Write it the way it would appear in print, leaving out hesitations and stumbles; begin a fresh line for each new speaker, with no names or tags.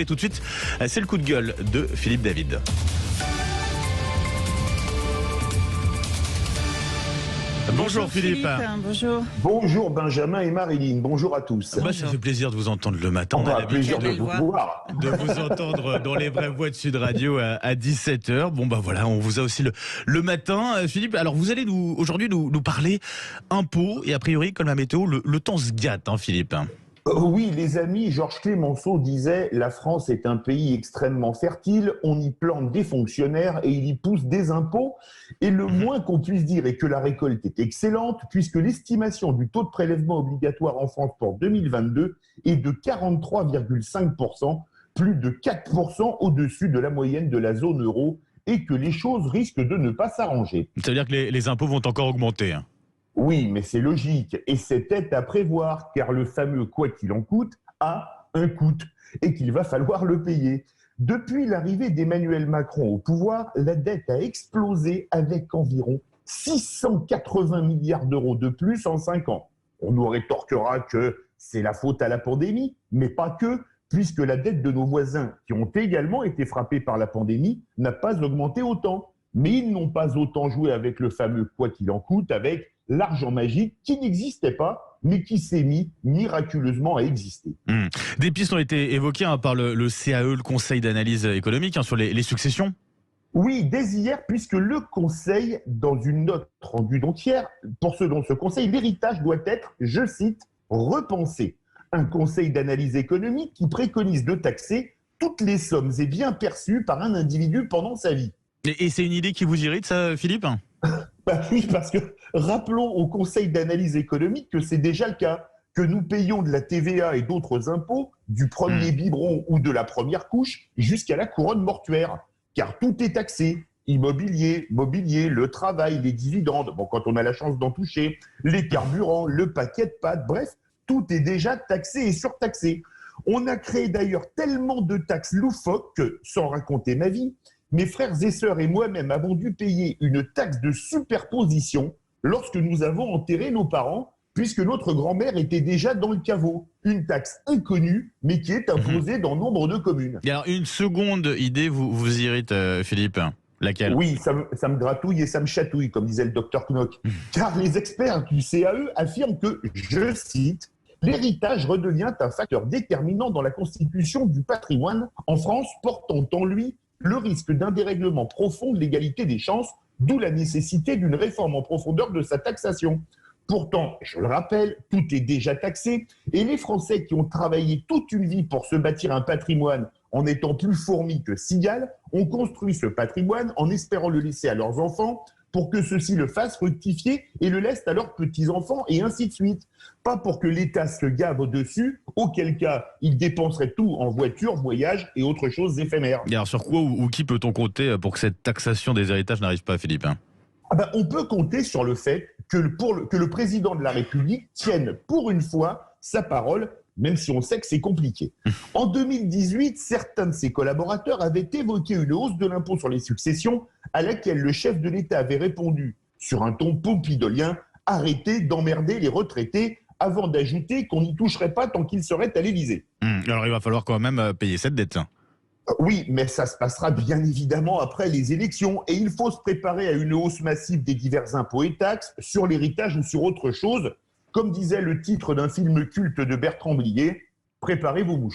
Et tout de suite, c'est le coup de gueule de Philippe David. Bonjour Philippe.
Bonjour.
Bonjour Benjamin et Marilyn, bonjour à tous.
Ça fait plaisir de vous entendre le matin.
On a plaisir de vous voir.
De vous entendre dans les vraies voix de Sud Radio à 17h. Bon voilà, on vous a aussi le matin. Philippe, alors vous allez aujourd'hui nous parler impôts et a priori, comme la météo, le temps se gâte, hein, Philippe.
Oui, les amis, Georges Clemenceau disait « La France est un pays extrêmement fertile, on y plante des fonctionnaires et il y pousse des impôts. » Et le moins qu'on puisse dire est que la récolte est excellente, puisque l'estimation du taux de prélèvement obligatoire en France pour 2022 est de 43,5%, plus de 4% au-dessus de la moyenne de la zone euro, et que les choses risquent de ne pas s'arranger.
Ça veut dire que les impôts vont encore augmenter, hein.
Oui, mais c'est logique, et c'était à prévoir, car le fameux « quoi qu'il en coûte » a un coût, et qu'il va falloir le payer. Depuis l'arrivée d'Emmanuel Macron au pouvoir, la dette a explosé avec environ 680 milliards d'euros de plus en 5 ans. On nous rétorquera que c'est la faute à la pandémie, mais pas que, puisque la dette de nos voisins, qui ont également été frappés par la pandémie, n'a pas augmenté autant. Mais ils n'ont pas autant joué avec le fameux « quoi qu'il en coûte », avec l'argent magique qui n'existait pas, mais qui s'est mis miraculeusement à exister.
Des pistes ont été évoquées par le CAE, le Conseil d'analyse économique, sur les successions.
Oui, dès hier, puisque le Conseil, dans une note rendue d'entière, pour ce dont ce Conseil, l'héritage doit être, je cite, repensé. Un Conseil d'analyse économique qui préconise de taxer toutes les sommes et biens perçus par un individu pendant sa vie.
Et c'est une idée qui vous irrite, ça, Philippe ?
Bah oui, parce que rappelons au Conseil d'analyse économique que c'est déjà le cas, que nous payons de la TVA et d'autres impôts, du premier biberon ou de la première couche, jusqu'à la couronne mortuaire. Car tout est taxé. Immobilier, mobilier, le travail, les dividendes, bon, quand on a la chance d'en toucher, les carburants, le paquet de pâtes, bref, tout est déjà taxé et surtaxé. On a créé d'ailleurs tellement de taxes loufoques que, sans raconter ma vie, mes frères et sœurs et moi-même avons dû payer une taxe de superposition lorsque nous avons enterré nos parents, puisque notre grand-mère était déjà dans le caveau. Une taxe inconnue, mais qui est imposée dans nombre de communes.
Et alors, une seconde idée vous irrite, Philippe. Laquelle ?
Oui, ça me gratouille et ça me chatouille, comme disait le docteur Knock. Car les experts du CAE affirment que, je cite, « l'héritage redevient un facteur déterminant dans la constitution du patrimoine en France, portant en lui le risque d'un dérèglement profond de l'égalité des chances, d'où la nécessité d'une réforme en profondeur de sa taxation. » Pourtant, je le rappelle, tout est déjà taxé et les Français qui ont travaillé toute une vie pour se bâtir un patrimoine en étant plus fourmis que cigales ont construit ce patrimoine en espérant le laisser à leurs enfants pour que ceux-ci le fassent fructifier et le laissent à leurs petits-enfants et ainsi de suite. Pas pour que l'État se gave au-dessus, auquel cas il dépenserait tout en voitures, voyages et autres choses éphémères.
Et alors sur quoi ou qui peut-on compter pour que cette taxation des héritages n'arrive pas, Philippe ?
On peut compter sur le fait que le président de la République tienne pour une fois sa parole, même si on sait que c'est compliqué. En 2018, certains de ses collaborateurs avaient évoqué une hausse de l'impôt sur les successions à laquelle le chef de l'État avait répondu, sur un ton pompidolien, « arrêtez d'emmerder les retraités » avant d'ajouter qu'on n'y toucherait pas tant qu'ils seraient à l'Élysée.
Alors il va falloir quand même payer cette dette.
Oui, mais ça se passera bien évidemment après les élections. Et il faut se préparer à une hausse massive des divers impôts et taxes sur l'héritage ou sur autre chose. Comme disait le titre d'un film culte de Bertrand Blier, « Préparez vos mouchoirs ».